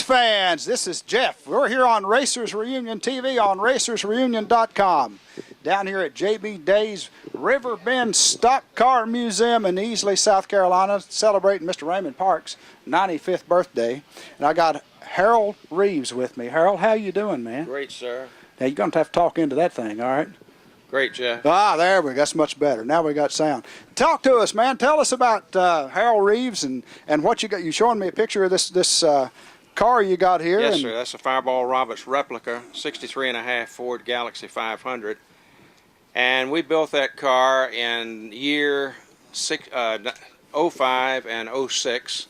fans, this is Jeff. We're here on Racers Reunion TV on racersreunion.com. Down here at J.B. Day's Riverbend Stock Car Museum in Easley, South Carolina, celebrating Mr. Raymond Parks' 95th birthday. And I got Harold Reeves with me. Harold, how you doing, man? Great, sir. Now, you're going to have to talk into that thing, all right? Great, Jeff. Ah, there we go. That's much better. Now we got sound. Talk to us, man. Tell us about Harold Reeves and what you got. You showing me a picture of this car you got here? Yes, sir. That's a Fireball Roberts replica, 63.5 Ford Galaxy 500. And we built that car in year 05 and 06.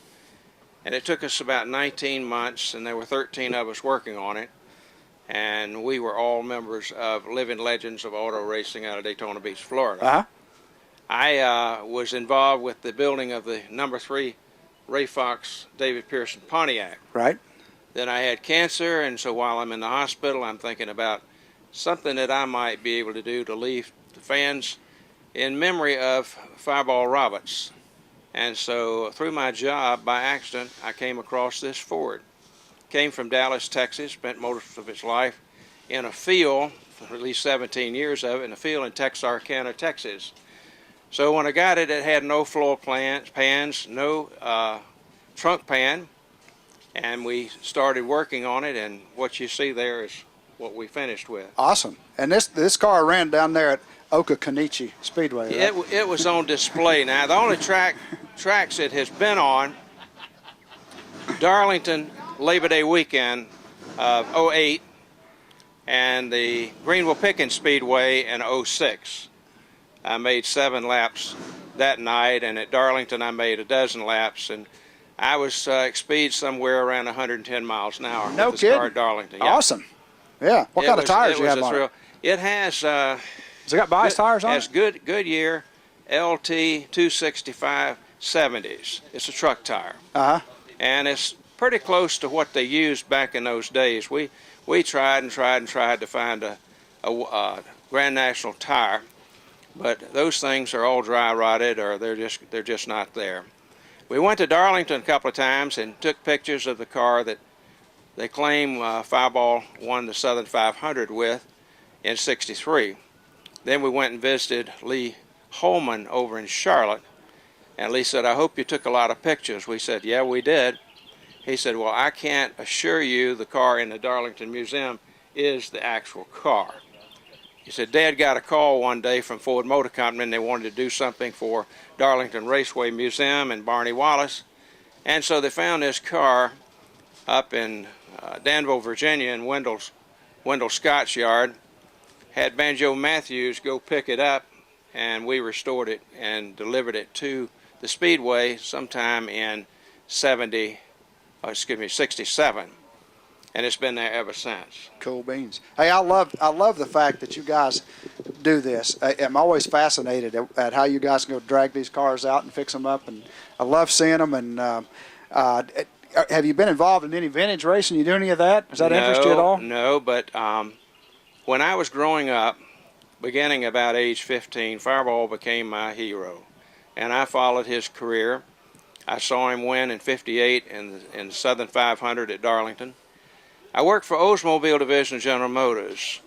And it took us about 19 months, and there were 13 of us working on it. And we were all members of Living Legends of Auto Racing out of Daytona Beach, Florida. Uh-huh. I was involved with the building of the number 3 Ray Fox David Pearson Pontiac. Right. Then I had cancer, and so while I'm in the hospital, I'm thinking about something that I might be able to do to leave the fans in memory of Fireball Roberts. And so through my job, by accident, I came across this Ford. Came from Dallas, Texas, spent most of its life in a field, for at least 17 years of it, in a field in Texarkana, Texas. So when I got it, it had no floor pans, no trunk pan, and we started working on it, and what you see there is what we finished with. Awesome. And this car ran down there at Okakanichi Speedway, right? It was on display. Now, the only tracks it has been on, Darlington Labor Day weekend of 08 and the Greenville-Pickens Speedway in 06. I made 7 laps that night, and at Darlington I made a dozen laps, and I was speed somewhere around 110 miles an hour. No with this kidding. car at Darlington. Yeah. Awesome. Yeah. What kind of tires do you have on it? It has. Has it got bias tires on it? Has Goodyear LT 265 70s. It's a truck tire. Uh-huh. And it's pretty close to what they used back in those days. We tried and tried to find a Grand National tire, but those things are all dry rotted, or they're just not there. We went to Darlington a couple of times and took pictures of the car that they claim Fireball won the Southern 500 with in '63. Then we went and visited Lee Holman over in Charlotte, and Lee said, "I hope you took a lot of pictures." We said, "Yeah, we did." He said, "Well, I can't assure you the car in the Darlington Museum is the actual car." He said, "Dad got a call one day from Ford Motor Company, and they wanted to do something for Darlington Raceway Museum and Barney Wallace. And so they found this car up in Danville, Virginia, in Wendell Scott's yard, had Banjo Matthews go pick it up, and we restored it and delivered it to the Speedway sometime in 67. And it's been there ever since. Cool beans. Hey, I love the fact that you guys do this. I'm always fascinated at how you guys can go drag these cars out and fix them up, and I love seeing them. And have you been involved in any vintage racing? You do any of that? Does that interest you at all? No, but when I was growing up, beginning about age 15, Fireball became my hero, and I followed his career. I saw him win in '58 in the Southern 500 at Darlington. I worked for Oldsmobile Division of General Motors,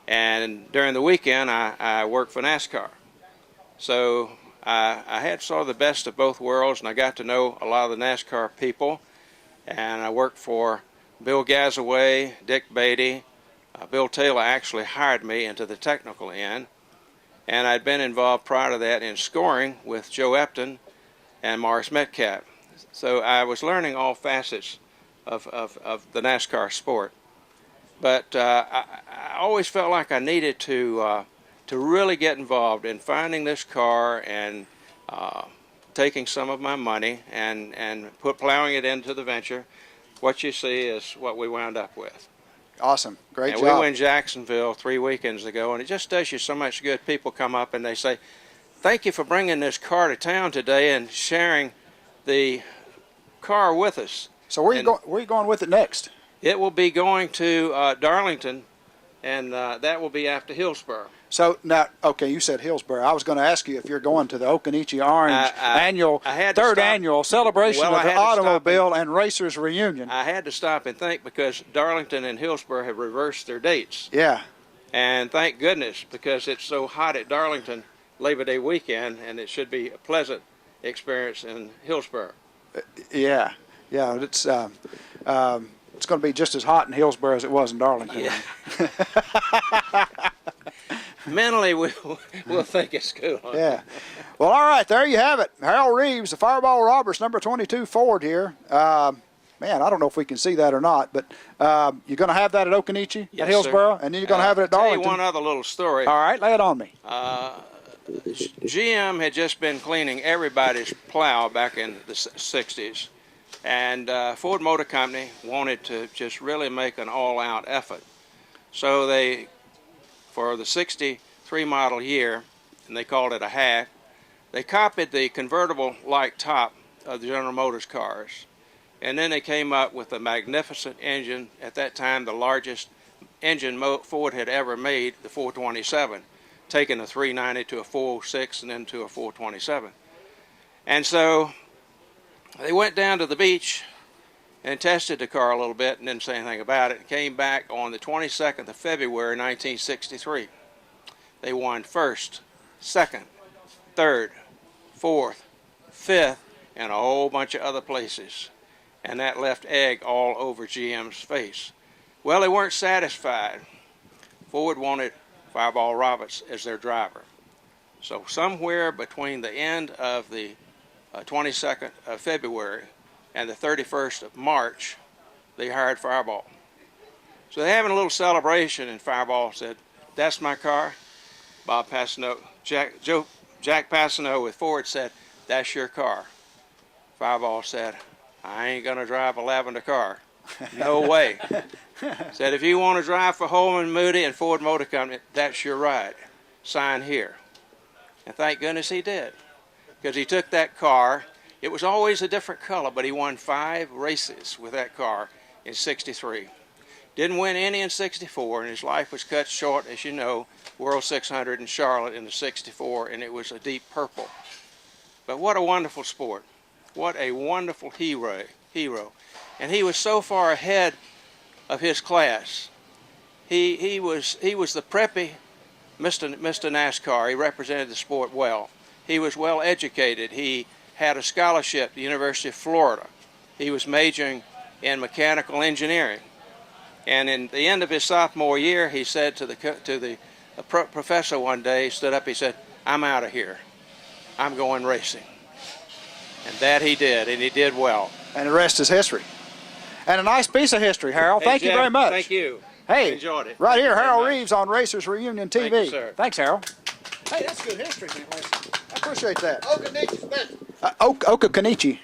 and during the weekend I worked for NASCAR. So I had sort of the best of both worlds, and I got to know a lot of the NASCAR people. And I worked for Bill Gazaway, Dick Beatty. Bill Taylor actually hired me into the technical end, and I'd been involved prior to that in scoring with Joe Epton and Morris Metcalf. So I was learning all facets of the NASCAR sport. But I always felt like I needed to really get involved in finding this car and taking some of my money and plowing it into the venture. What you see is what we wound up with. Awesome. Great job. We were in Jacksonville 3 weekends ago, and it just does you so much good. People come up and they say, "Thank you for bringing this car to town today and sharing the car with us." So where are you going with it next? It will be going to Darlington and that will be after Hillsborough. So now, okay, you said Hillsborough. I was going to ask you if you're going to the Okanichi Orange third annual celebration of the automobile and racers reunion. I had to stop and think because Darlington and Hillsborough have reversed their dates. Yeah. And thank goodness, because it's so hot at Darlington Labor Day weekend, and it should be a pleasant experience in Hillsborough. Yeah, it's going to be just as hot in Hillsborough as it was in Darlington. Yeah. Mentally, we'll think it's cool. Yeah. Well, all right, there you have it. Harold Reeves, the Fireball Roberts, number 22 Ford here. Man, I don't know if we can see that or not, but you're going to have that at Okanichi, yes, at Hillsborough, sir. And then you're going to have it at Darlington. Tell you one other little story. All right, lay it on me. GM had just been cleaning everybody's plow back in the 60s, and Ford Motor Company wanted to just really make an all-out effort. So they, for the 63 model year, and they called it a hack, they copied the convertible-like top of the General Motors cars. And then they came up with a magnificent engine, at that time the largest engine Ford had ever made, the 427, taking a 390 to a 406 and then to a 427. And so they went down to the beach and tested the car a little bit and didn't say anything about it. Came back on the 22nd of February 1963. They won first, second, third, fourth, fifth, and a whole bunch of other places. And that left egg all over GM's face. Well, they weren't satisfied. Ford wanted Fireball Roberts as their driver. So somewhere between the end of the 22nd of February and the 31st of March, they hired Fireball. So they're having a little celebration, and Fireball said, "That's my car." Bob Passano, Jack Passano with Ford said, "That's your car." Fireball said, "I ain't gonna drive a lavender car. No way." Said, "If you want to drive for Holman Moody and Ford Motor Company, that's your ride. Sign here." And thank goodness he did, because he took that car. It was always a different color, but he won 5 races with that car in '63. Didn't win any in '64, and his life was cut short, as you know, World 600 in Charlotte in the '64, and it was a deep purple. But what a wonderful sport. What a wonderful hero. And he was so far ahead of his class. He was the preppy Mr. NASCAR. He represented the sport well. He was well educated. He had a scholarship at the University of Florida. He was majoring in mechanical engineering. And in the end of his sophomore year, he said to the professor one day, he stood up, he said, "I'm out of here. I'm going racing." And that he did, and he did well. And the rest is history. And a nice piece of history, Harold. Hey, thank Jeff, you very much. Thank you. Hey, enjoyed it. Right here, Harold Reeves on Racers Reunion TV. Thank you, sir. Thanks, Harold. Hey, that's good history, man. I appreciate that. Okanichi special. Okanichi.